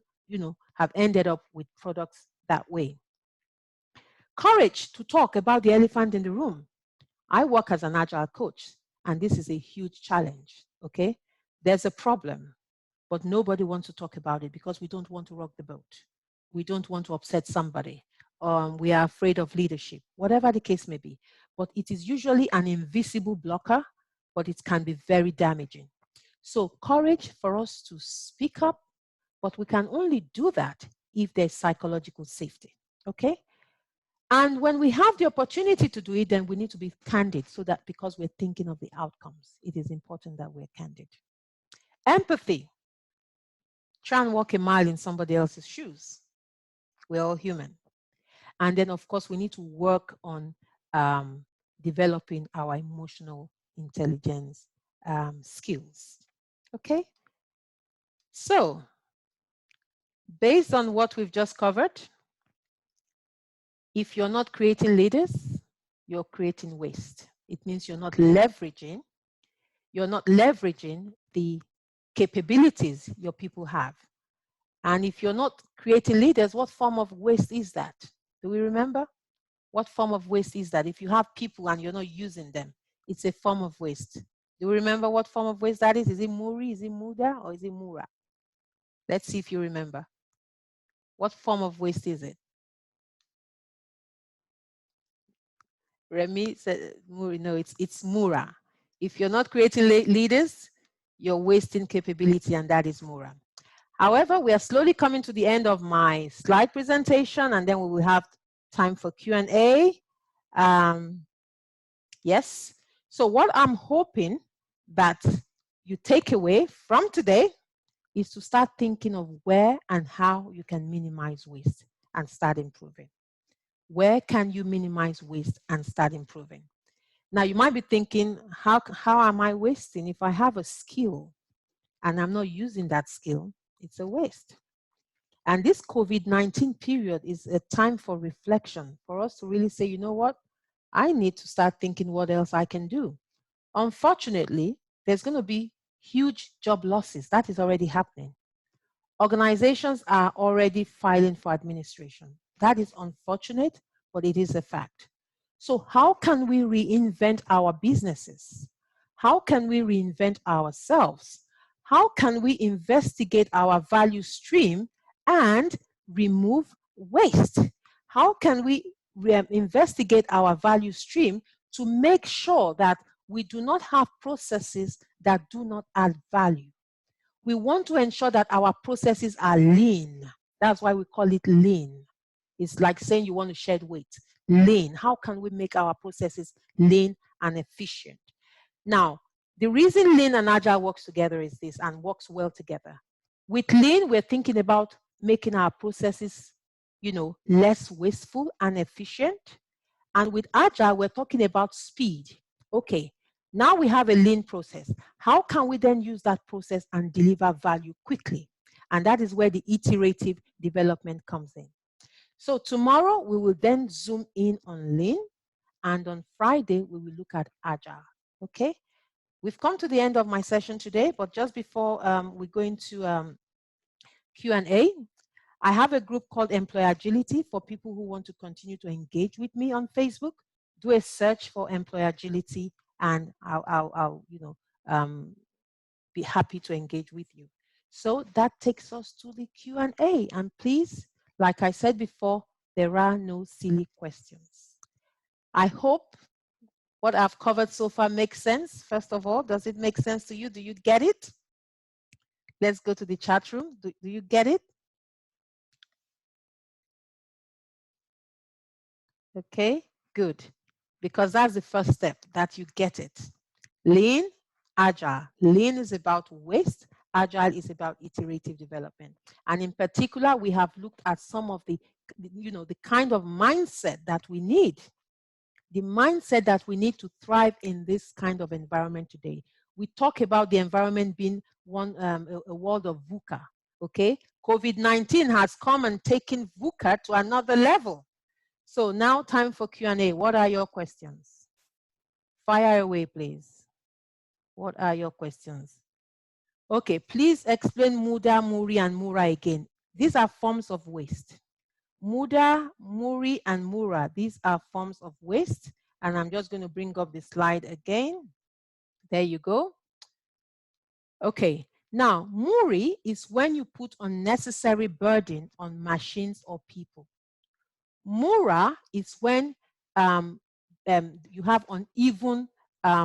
have ended up with products that way. Courage to talk about the elephant in the room. I work as an agile coach, and this is a huge challenge, okay? There's a problem, but nobody wants to talk about it because we don't want to rock the boat. We don't want to upset somebody. We are afraid of leadership, whatever the case may be. But it is usually an invisible blocker, but it can be very damaging. So courage for us to speak up, but we can only do that if there's psychological safety, okay? And when we have the opportunity to do it, then we need to be candid so that because we're thinking of the outcomes, it is important that we're candid. Empathy. Try and walk a mile in somebody else's shoes. We're all human. And then, of course, we need to work on developing our emotional intelligence skills. Okay? So, based on what we've just covered, if you're not creating leaders, you're creating waste. It means you're not leveraging the capabilities your people have. And if you're not creating leaders, what form of waste is that? Do we remember? What form of waste is that? If you have people and you're not using them, it's a form of waste. Do we remember what form of waste that is? Is it Muri, is it Muda, or is it Mura? Let's see if you remember. What form of waste is it? Remy said, Muri, no, it's Mura. If you're not creating leaders, you're wasting capability, and that is Mura. However, we are slowly coming to the end of my slide presentation, and then we will have time for Q&A. Yes. So what I'm hoping that you take away from today is to start thinking of where and how you can minimize waste and start improving. Where can you minimize waste and start improving? Now, you might be thinking, how am I wasting? If I have a skill and I'm not using that skill, it's a waste. And this COVID-19 period is a time for reflection, for us to really say, you know what? I need to start thinking what else I can do. Unfortunately, there's going to be huge job losses. That is already happening. Organizations are already filing for administration. That is unfortunate, but it is a fact. So how can we reinvent our businesses? How can we reinvent ourselves? How can we investigate our value stream and remove waste? How can we investigate our value stream to make sure that we do not have processes that do not add value? We want to ensure that our processes are lean. That's why we call it lean. It's like saying you want to shed weight. Lean. How can we make our processes lean and efficient? Now, the reason lean and agile works together is this, and works well together. With lean, we're thinking about making our processes, less wasteful and efficient. And with agile, we're talking about speed. Okay, now we have a lean process. How can we then use that process and deliver value quickly? And that is where the iterative development comes in. So tomorrow, we will then zoom in on lean. And on Friday, we will look at agile. Okay? We've come to the end of my session today, but just before we go into Q&A, I have a group called Employee Agility for people who want to continue to engage with me on Facebook. Do a search for Employee Agility, and I'll be happy to engage with you. So that takes us to the Q&A. And please, like I said before, there are no silly questions. I hope what I've covered so far makes sense. First of all, does it make sense to you? Do you get it? Let's go to the chat room. Do you get it? Okay, good. Because that's the first step, that you get it. Lean, agile. Lean is about waste. Agile is about iterative development. And in particular, we have looked at some of the kind of mindset that we need. The mindset that we need to thrive in this kind of environment today. We talk about the environment being a world of VUCA. Okay, COVID-19 has come and taken VUCA to another level. So now time for Q&A. What are your questions? Fire away, please. What are your questions? Okay, please explain Muda, Muri, and Mura again. These are forms of waste. Muda, Muri, and Mura, these are forms of waste. And I'm just going to bring up the slide again. There you go. Okay, now Muri is when you put unnecessary burden on machines or people. Mura is when you have uneven,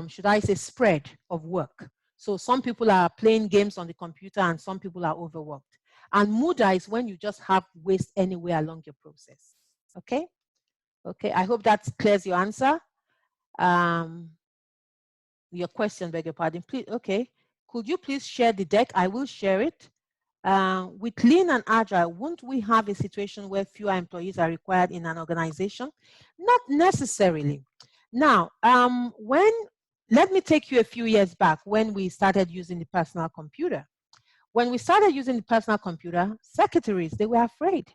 should I say, spread of work. So some people are playing games on the computer and some people are overworked. And Muda is when you just have waste anywhere along your process. Okay? Okay, I hope that clears your answer. Your question, beg your pardon. Please, okay. Could you please share the deck? I will share it. With Lean and Agile, won't we have a situation where fewer employees are required in an organization? Not necessarily. Now, let me take you a few years back when we started using the personal computer. When we started using the personal computer, secretaries, they were afraid.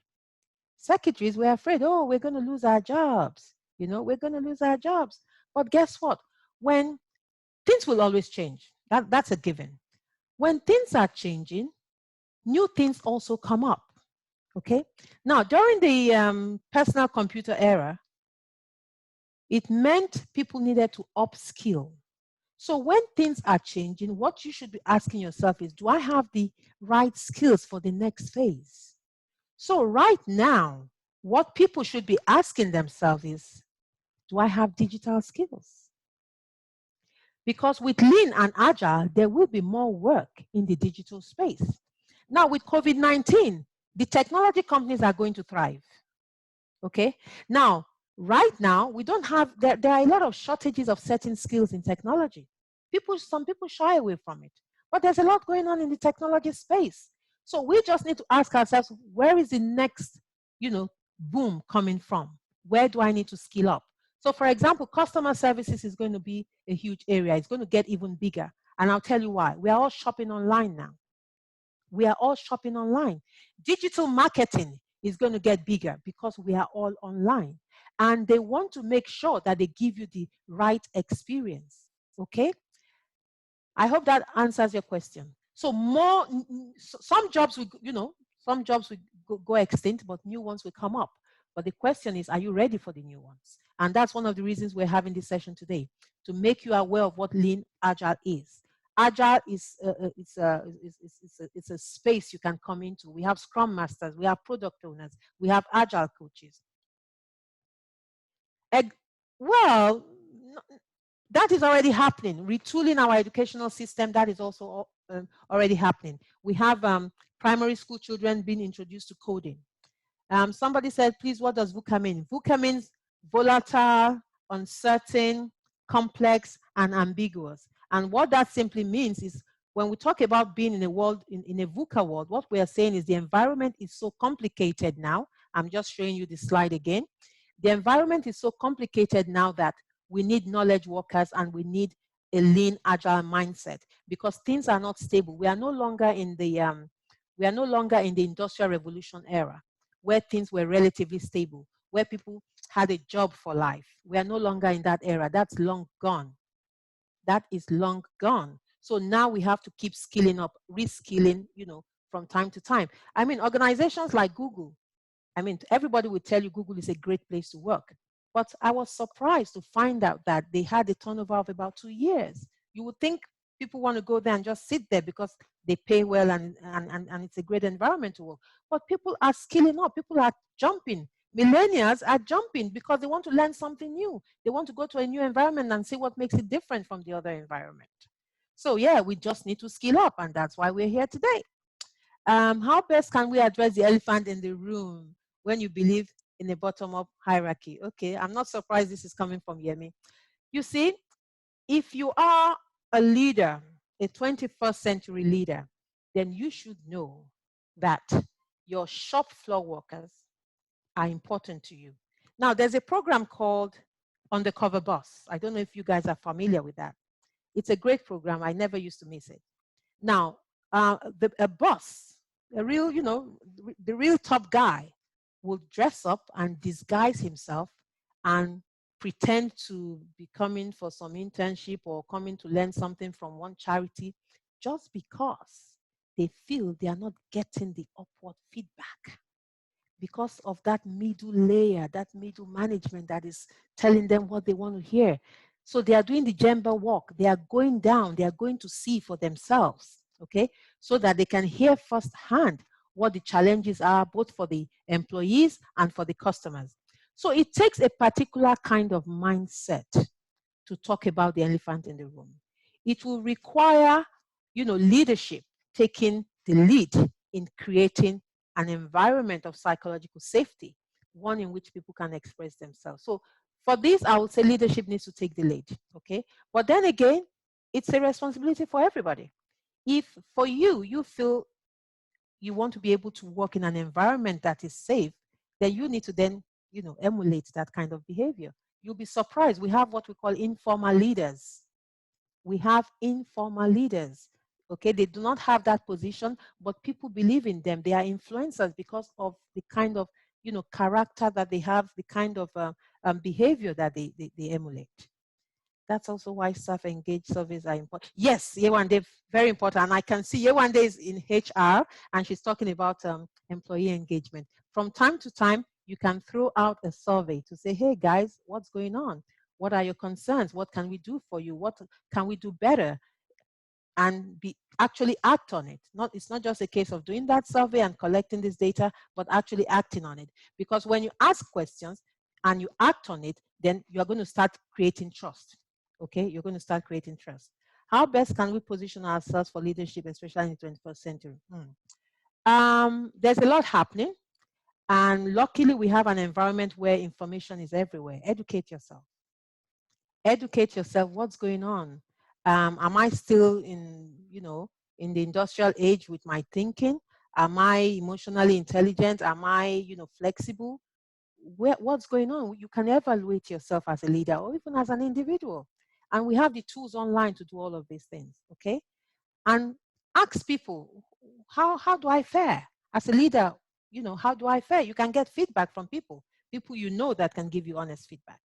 Secretaries were afraid, oh, we're going to lose our jobs. You know, we're going to lose our jobs. But guess what? When things will always change, that's a given. When things are changing, new things also come up. Okay. Now, during the personal computer era, it meant people needed to upskill. So when things are changing, what you should be asking yourself is, do I have the right skills for the next phase? So right now, what people should be asking themselves is, do I have digital skills? Because with Lean and Agile, there will be more work in the digital space. Now, with COVID-19, the technology companies are going to thrive. Okay. Now, right now, we don't have, there are a lot of shortages of certain skills in technology. Some people shy away from it, but there's a lot going on in the technology space. So we just need to ask ourselves, where is the next, boom coming from? Where do I need to skill up? So for example, customer services is going to be a huge area. It's going to get even bigger. And I'll tell you why. We are all shopping online now. We are all shopping online. Digital marketing is going to get bigger because we are all online. And they want to make sure that they give you the right experience. Okay? I hope that answers your question. So some jobs will go extinct, but new ones will come up. But the question is, are you ready for the new ones? And that's one of the reasons we're having this session today, to make you aware of what Lean Agile is. Agile is it's a space you can come into. We have Scrum Masters, we have product owners, we have Agile coaches. Well, that is already happening. Retooling our educational system, that is also already happening. We have primary school children being introduced to coding. Somebody said, please, what does VUCA mean? VUCA means volatile, uncertain, complex, and ambiguous. And what that simply means is, when we talk about being in a world, in a VUCA world, what we are saying is the environment is so complicated now. I'm just showing you the slide again. The environment is so complicated now that we need knowledge workers and we need a lean, agile mindset, because things are not stable. We are no longer in the industrial revolution era, where things were relatively stable, where people had a job for life. We are no longer in that era. That's long gone. That is long gone. So now we have to keep skilling up, reskilling, from time to time. I mean, organizations like Google, everybody would tell you Google is a great place to work. But I was surprised to find out that they had a turnover of about 2 years. You would think people want to go there and just sit there because they pay well and it's a great environment to work. But people are skilling up. People are jumping. Millennials are jumping because they want to learn something new. They want to go to a new environment and see what makes it different from the other environment. So yeah, we just need to skill up, and that's why we're here today. How best can we address the elephant in the room when you believe in a bottom-up hierarchy? Okay, I'm not surprised this is coming from Yemi. You see, if you are a leader, a 21st century leader, then you should know that your shop floor workers are important to you. Now, there's a program called Undercover Boss. I don't know if you guys are familiar with that. It's a great program. I never used to miss it. Now, a boss, the real top guy, will dress up and disguise himself and pretend to be coming for some internship or coming to learn something from one charity. just because they feel they are not getting the upward feedback because of that middle layer, that middle management that is telling them what they want to hear. So they are doing the Gemba walk. They are going down. They are going to see for themselves, okay, so that they can hear firsthand what the challenges are, both for the employees and for the customers. So it takes a particular kind of mindset to talk about the elephant in the room. It will require, leadership taking the lead in creating an environment of psychological safety, one in which people can express themselves. So for this, I would say leadership needs to take the lead, okay? But then again, it's a responsibility for everybody. If for you, you feel you want to be able to work in an environment that is safe, then you need to then, emulate that kind of behavior. You'll be surprised. We have what we call informal leaders. We have informal leaders. Okay, they do not have that position, but people believe in them. They are influencers because of the kind of, character that they have, the kind of behavior that they emulate. That's also why staff-engaged surveys are important. Yes, Yewande, very important. And I can see Yewande is in HR, and she's talking about employee engagement. From time to time, you can throw out a survey to say, hey, guys, what's going on? What are your concerns? What can we do for you? What can we do better? And actually act on it. It's not just a case of doing that survey and collecting this data, but actually acting on it. Because when you ask questions and you act on it, then you're going to start creating trust. Okay, you're going to start creating trust. How best can we position ourselves for leadership, especially in the 21st century? There's a lot happening. And luckily, we have an environment where information is everywhere. Educate yourself. Educate yourself. What's going on? Am I still in the industrial age with my thinking? Am I emotionally intelligent? Am I, flexible? What's going on? You can evaluate yourself as a leader or even as an individual. And we have the tools online to do all of these things, okay? And ask people, how do I fare? As a leader, how do I fare? You can get feedback from people that can give you honest feedback.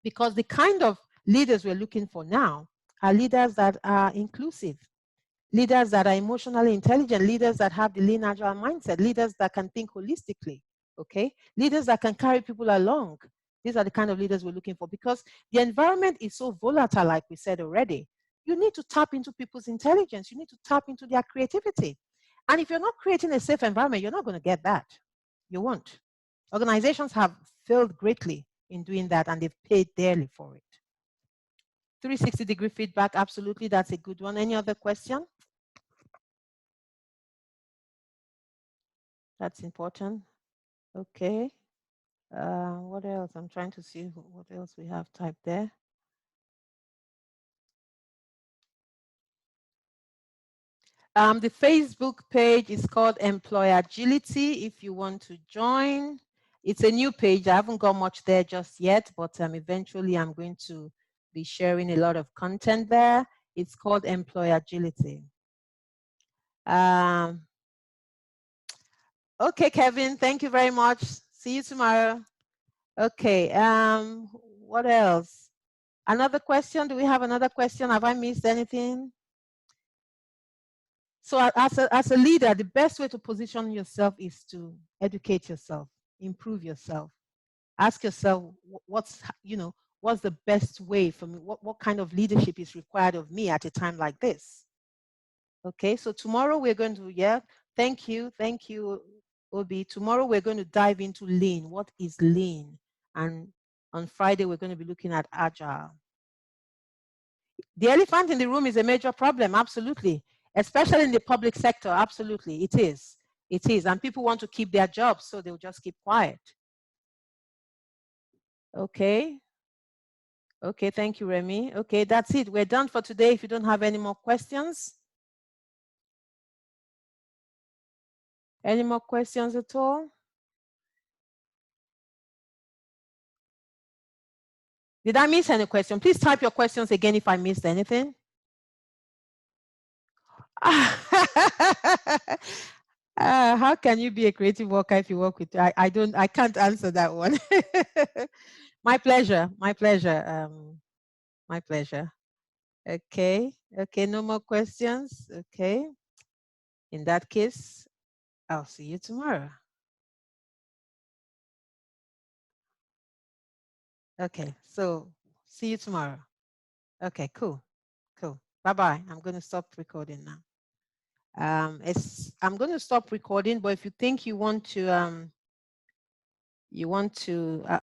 Because the kind of leaders we're looking for now are leaders that are inclusive, leaders that are emotionally intelligent, leaders that have the lean agile mindset, leaders that can think holistically, okay? Leaders that can carry people along. These are the kind of leaders we're looking for because the environment is so volatile, like we said already. You need to tap into people's intelligence. You need to tap into their creativity. And if you're not creating a safe environment, you're not going to get that. You won't. Organizations have failed greatly in doing that, and they've paid dearly for it. 360-degree feedback, absolutely, that's a good one. Any other question? That's important. Okay. What else? I'm trying to see what else we have typed there. The Facebook page is called Employer Agility if you want to join. It's a new page. I haven't got much there just yet, but eventually I'm going to be sharing a lot of content there. It's called Employer Agility. Okay, Kevin, thank you very much. See you tomorrow. Okay, what else? Another question? Do we have another question? Have I missed anything? So as a leader, the best way to position yourself is to educate yourself, improve yourself. Ask yourself what's the best way for me? What kind of leadership is required of me at a time like this? Okay, so tomorrow we're going to, thank you, Obi. Tomorrow we're going to dive into lean. What is lean? And on Friday, we're going to be looking at agile. The elephant in the room is a major problem, absolutely. Especially in the public sector, absolutely, it is. It is, and people want to keep their jobs, so they'll just keep quiet. Okay. Okay, thank you, Remy. Okay, that's it. We're done for today if you don't have any more questions. Any more questions at all? Did I miss any question? Please type your questions again if I missed anything. How can you be a creative worker if you work with? I can't answer that one. My pleasure. My pleasure. My pleasure. Okay. Okay. No more questions. Okay. In that case, I'll see you tomorrow. Okay. So see you tomorrow. Okay. Cool. Cool. Bye bye. I'm going to stop recording now. I'm going to stop recording, but if you think you want to